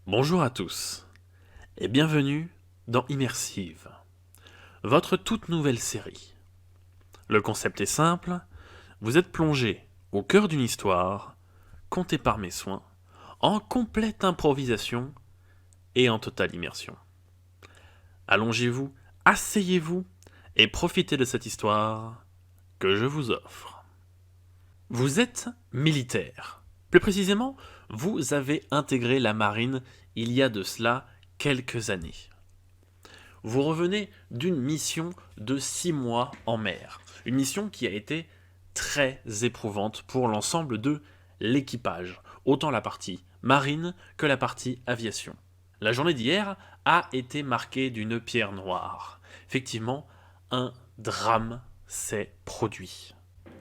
Bonjour à tous et bienvenue dans Immersive, votre toute nouvelle série. Le concept est simple, vous êtes plongé au cœur d'une histoire, contée par mes soins, en complète improvisation et en totale immersion. Allongez-vous, asseyez-vous et profitez de cette histoire que je vous offre. Vous êtes militaire. Plus précisément, vous avez intégré la marine il y a de cela quelques années. Vous revenez d'une mission de 6 mois en mer. Une mission qui a été très éprouvante pour l'ensemble de l'équipage, autant la partie marine que la partie aviation. La journée d'hier a été marquée d'une pierre noire. Effectivement, un drame s'est produit.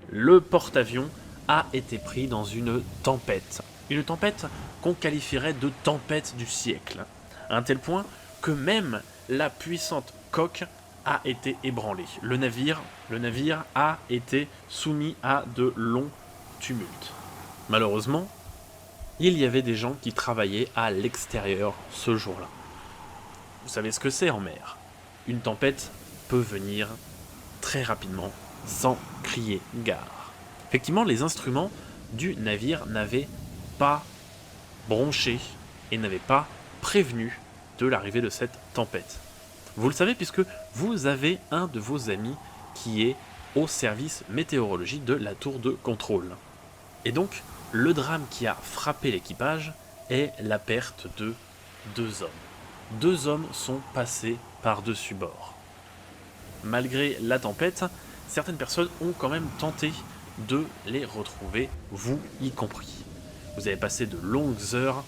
Le porte-avions a été pris dans une tempête. Une tempête qu'on qualifierait de tempête du siècle. À un tel point que même la puissante coque a été ébranlée. Le navire a été soumis à de longs tumultes. Malheureusement, il y avait des gens qui travaillaient à l'extérieur ce jour-là. Vous savez ce que c'est en mer. Une tempête peut venir très rapidement, sans crier gare. Effectivement, les instruments du navire n'avaient pas bronché et n'avaient pas prévenu de l'arrivée de cette tempête. Vous le savez puisque vous avez un de vos amis qui est au service météorologique de la tour de contrôle. Et donc, le drame qui a frappé l'équipage est la perte de 2 hommes. 2 hommes sont passés par-dessus bord. Malgré la tempête, certaines personnes ont quand même tenté de les retrouver, vous y compris. Vous avez passé de longues heures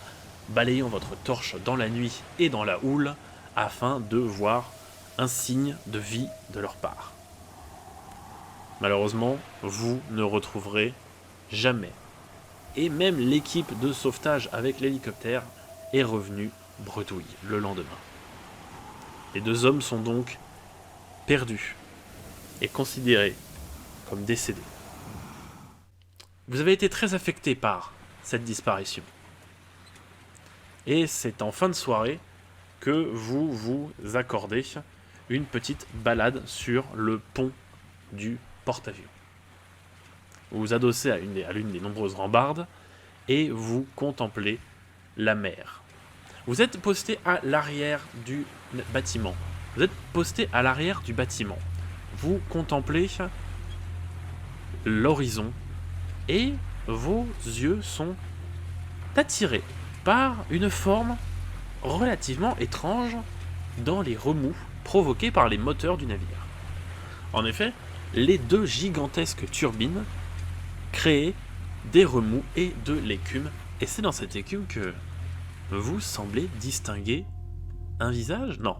balayant votre torche dans la nuit et dans la houle afin de voir un signe de vie de leur part. Malheureusement, vous ne retrouverez jamais. Et même l'équipe de sauvetage avec l'hélicoptère est revenue bredouille le lendemain. Les 2 hommes sont donc perdus et considérés comme décédés. Vous avez été très affecté par cette disparition. Et c'est en fin de soirée que vous vous accordez une petite balade sur le pont du porte-avions. Vous vous adossez à l'une des nombreuses rambardes et vous contemplez la mer. Vous êtes posté à l'arrière du bâtiment. Vous contemplez l'horizon et vos yeux sont attirés par une forme relativement étrange dans les remous provoqués par les moteurs du navire. En effet, les 2 gigantesques turbines créaient des remous et de l'écume, et c'est dans cette écume que vous semblez distinguer un visage ? Non,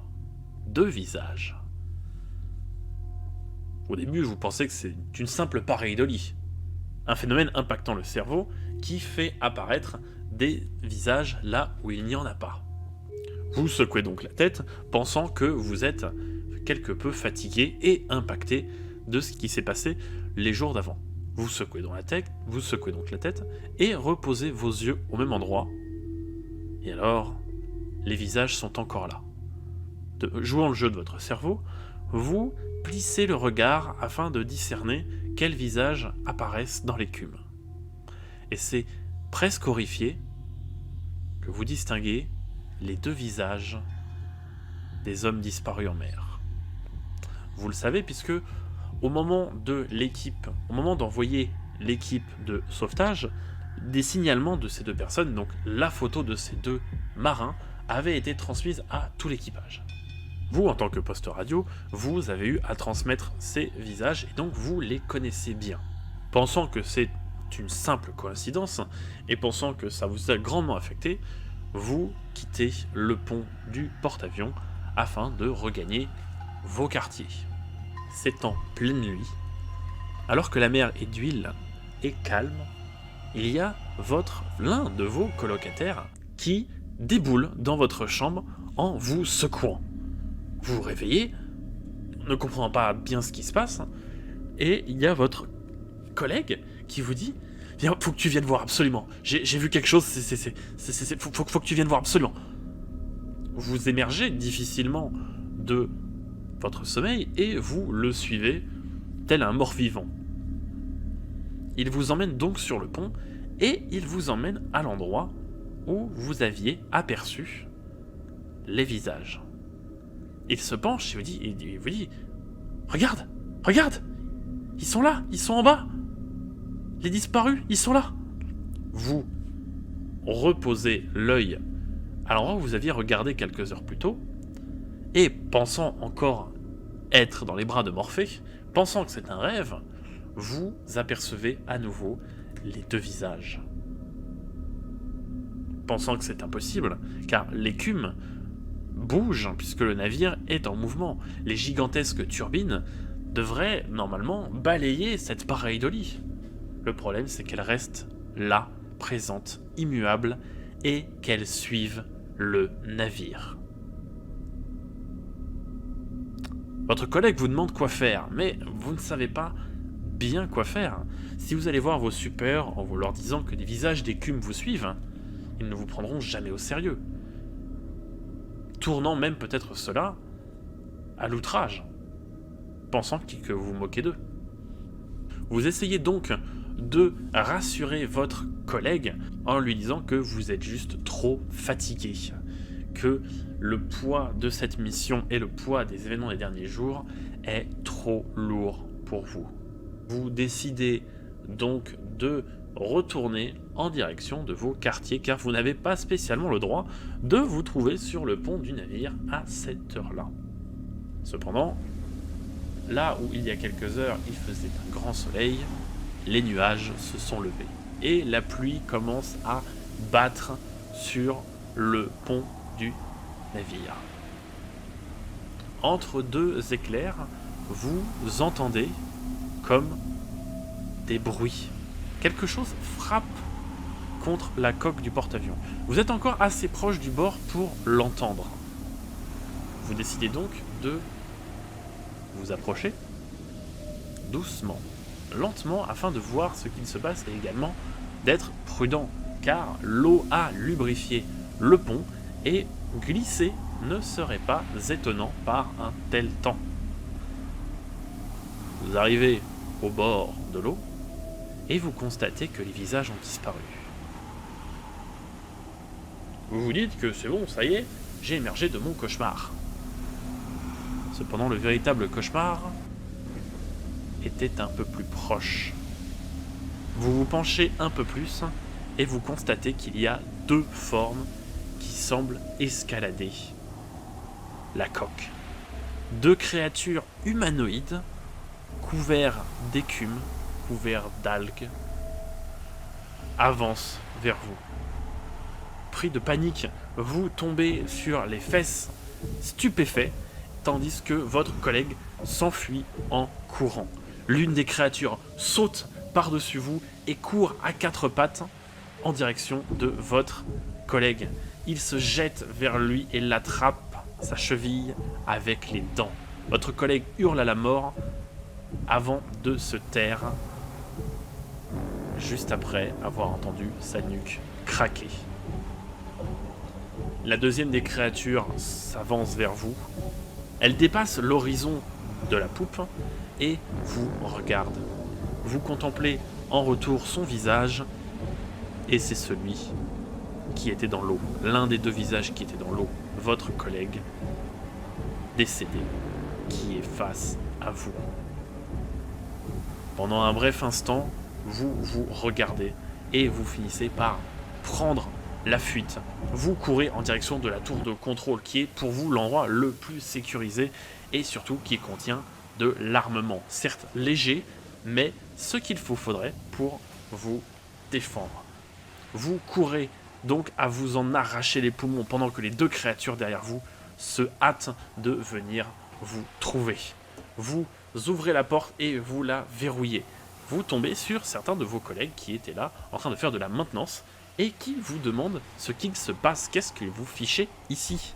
2 visages. Au début, vous pensez que c'est une simple pareidolie, un phénomène impactant le cerveau qui fait apparaître des visages là où il n'y en a pas. Vous secouez donc la tête, pensant que vous êtes quelque peu fatigué et impacté de ce qui s'est passé les jours d'avant. Vous secouez donc la tête et reposez vos yeux au même endroit. Et alors, les visages sont encore là. Jouant le jeu de votre cerveau, vous plissez le regard afin de discerner quels visages apparaissent dans l'écume. Et c'est presque horrifié que vous distinguez les 2 visages des hommes disparus en mer. Vous le savez puisque au moment d'envoyer l'équipe de sauvetage, des signalements de ces 2 personnes, donc la photo de ces 2 marins, avait été transmise à tout l'équipage. Vous, en tant que poste radio, vous avez eu à transmettre ces visages et donc vous les connaissez bien. Pensant que c'est une simple coïncidence et pensant que ça vous a grandement affecté, vous quittez le pont du porte-avions afin de regagner vos quartiers. C'est en pleine nuit, alors que la mer est d'huile et calme, il y a l'un de vos colocataires qui déboule dans votre chambre en vous secouant. Vous vous réveillez, ne comprenant pas bien ce qui se passe, et il y a votre collègue qui vous dit Viens, faut que tu viennes voir absolument. J'ai vu quelque chose, faut que tu viennes voir absolument. Vous émergez difficilement de votre sommeil et vous le suivez tel un mort-vivant. Il vous emmène donc sur le pont et il vous emmène à l'endroit où vous aviez aperçu les visages. Il se penche et vous dit regarde, regarde, ils sont là, ils sont en bas. Les disparus, ils sont là. Vous reposez l'œil à l'endroit où vous aviez regardé quelques heures plus tôt, et pensant encore être dans les bras de Morphée, pensant que c'est un rêve, vous apercevez à nouveau les deux visages. Pensant que c'est impossible, car l'écume bouge puisque le navire est en mouvement. Les gigantesques turbines devraient normalement balayer cette pareidolie. Le problème, c'est qu'elles restent là, présentes, immuables, et qu'elles suivent le navire. Votre collègue vous demande quoi faire, mais vous ne savez pas bien quoi faire. Si vous allez voir vos supérieurs en vous leur disant que des visages d'écume vous suivent, ils ne vous prendront jamais au sérieux. Tournant même peut-être cela à l'outrage, pensant que vous vous moquez d'eux. Vous essayez donc de rassurer votre collègue en lui disant que vous êtes juste trop fatigué, que le poids de cette mission et le poids des événements des derniers jours est trop lourd pour vous. Vous décidez donc de retourner en direction de vos quartiers car vous n'avez pas spécialement le droit de vous trouver sur le pont du navire à cette heure-là. Cependant, là où il y a quelques heures il faisait un grand soleil, les nuages se sont levés et la pluie commence à battre sur le pont du navire. Entre deux éclairs, vous entendez comme des bruits. Quelque chose frappe contre la coque du porte-avions. Vous êtes encore assez proche du bord pour l'entendre. Vous décidez donc de vous approcher doucement, lentement, afin de voir ce qu'il se passe et également d'être prudent, car l'eau a lubrifié le pont et glisser ne serait pas étonnant par un tel temps. Vous arrivez au bord de l'eau et vous constatez que les visages ont disparu. Vous vous dites que c'est bon, ça y est, j'ai émergé de mon cauchemar. Cependant, le véritable cauchemar était un peu plus proche. Vous vous penchez un peu plus et vous constatez qu'il y a deux formes qui semblent escalader la coque. Deux créatures humanoïdes couverts d'écume, couverts d'algues, avancent vers vous. Pris de panique, vous tombez sur les fesses, stupéfait, tandis que votre collègue s'enfuit en courant. L'une des créatures saute par-dessus vous et court à quatre pattes en direction de votre collègue. Il se jette vers lui et l'attrape sa cheville avec les dents. Votre collègue hurle à la mort avant de se taire, juste après avoir entendu sa nuque craquer. La deuxième des créatures s'avance vers vous. Elle dépasse l'horizon de la poupe et vous regarde. Vous contemplez en retour son visage et c'est celui qui était dans l'eau. L'un des deux visages qui était dans l'eau, votre collègue décédé, qui est face à vous. Pendant un bref instant, vous vous regardez et vous finissez par prendre la fuite. Vous courez en direction de la tour de contrôle qui est pour vous l'endroit le plus sécurisé et surtout qui contient de l'armement. Certes léger, mais ce qu'il faudrait pour vous défendre. Vous courez donc à vous en arracher les poumons pendant que les deux créatures derrière vous se hâtent de venir vous trouver. Vous ouvrez la porte et vous la verrouillez. Vous tombez sur certains de vos collègues qui étaient là en train de faire de la maintenance et qui vous demandent ce qu'il se passe, qu'est-ce que vous fichez ici.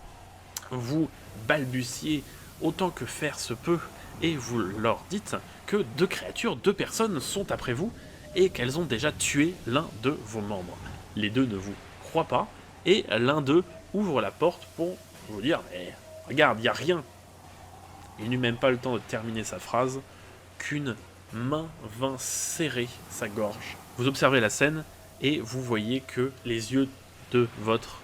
Vous balbutiez autant que faire se peut et vous leur dites que deux créatures, deux personnes sont après vous et qu'elles ont déjà tué l'un de vos membres. Les deux ne vous croient pas, et l'un d'eux ouvre la porte pour vous dire « Mais regarde, il n'y a rien !» Il n'eut même pas le temps de terminer sa phrase qu'une main vint serrer sa gorge. Vous observez la scène et vous voyez que les yeux de votre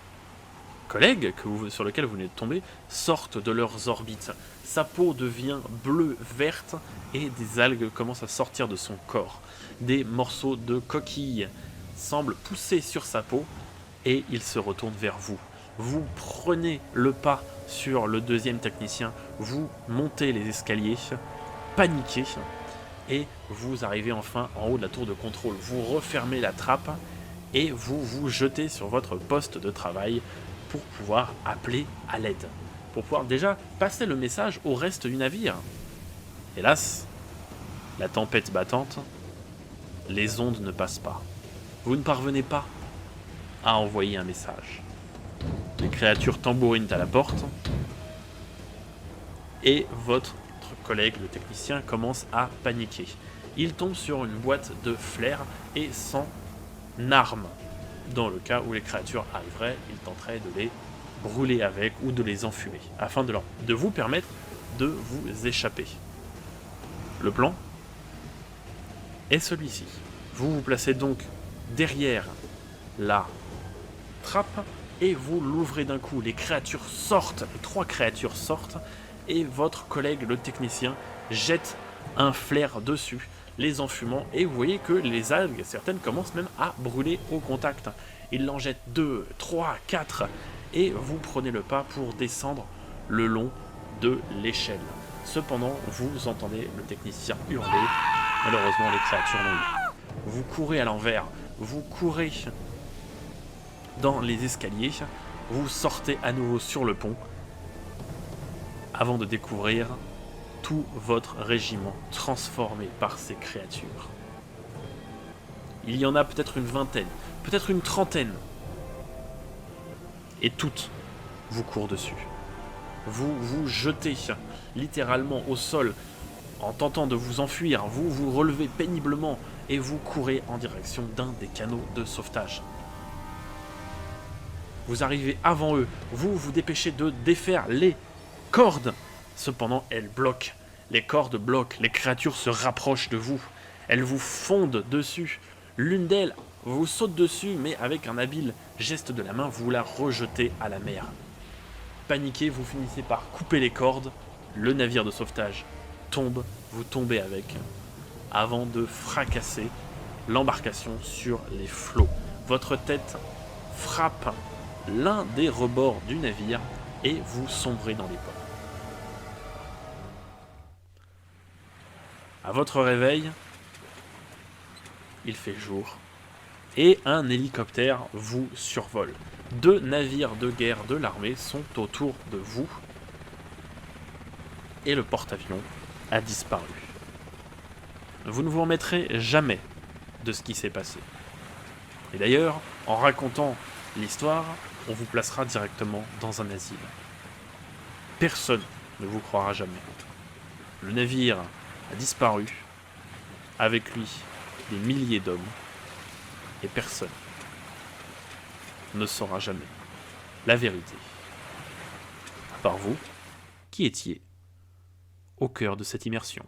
collègue sur lequel vous venez de tomber sortent de leurs orbites. Sa peau devient bleu-verte et des algues commencent à sortir de son corps. Des morceaux de coquilles semblent pousser sur sa peau et il se retourne vers vous. Vous prenez le pas sur le deuxième technicien, vous montez les escaliers, paniqué, et vous arrivez enfin en haut de la tour de contrôle. Vous refermez la trappe et vous vous jetez sur votre poste de travail pour pouvoir appeler à l'aide, pour pouvoir déjà passer le message au reste du navire. Hélas, la tempête battante, les ondes ne passent pas. Vous ne parvenez pas à envoyer un message. Les créatures tambourinent à la porte et votre collègue, le technicien, commence à paniquer. Il tombe sur une boîte de flair et sans arme. Dans le cas où les créatures arriveraient, il tenterait de les brûler avec ou de les enfumer, afin de vous permettre de vous échapper. Le plan est celui-ci. Vous vous placez donc derrière la trappe et vous l'ouvrez d'un coup. Les créatures sortent, les 3 créatures sortent, et votre collègue, le technicien, jette un flair dessus, les enfumant, et vous voyez que les algues, certaines commencent même à brûler au contact. Il en jette 2, 3, 4, et vous prenez le pas pour descendre le long de l'échelle. Cependant, vous entendez le technicien hurler. Malheureusement, les créatures l'ont eu. Vous courez à l'envers, vous courez dans les escaliers, vous sortez à nouveau sur le pont, avant de découvrir tout votre régiment transformé par ces créatures. Il y en a peut-être une vingtaine, peut-être une trentaine, et toutes vous courent dessus. Vous vous jetez littéralement au sol en tentant de vous enfuir, vous vous relevez péniblement et vous courez en direction d'un des canaux de sauvetage. Vous arrivez avant eux, vous vous dépêchez de défaire les cordes. Cependant, elles bloquent. Les cordes bloquent, les créatures se rapprochent de vous. Elles vous fondent dessus. L'une d'elles vous saute dessus, mais avec un habile geste de la main, vous la rejetez à la mer. Paniqué, vous finissez par couper les cordes. Le navire de sauvetage tombe, vous tombez avec, avant de fracasser l'embarcation sur les flots. Votre tête frappe l'un des rebords du navire et vous sombrez dans les pommes. À votre réveil, il fait jour et un hélicoptère vous survole. 2 navires de guerre de l'armée sont autour de vous et le porte-avions a disparu. Vous ne vous remettrez jamais de ce qui s'est passé. Et d'ailleurs, en racontant l'histoire, on vous placera directement dans un asile. Personne ne vous croira jamais. Le navire a disparu, avec lui des milliers d'hommes, et personne ne saura jamais la vérité. À part vous, qui étiez au cœur de cette immersion.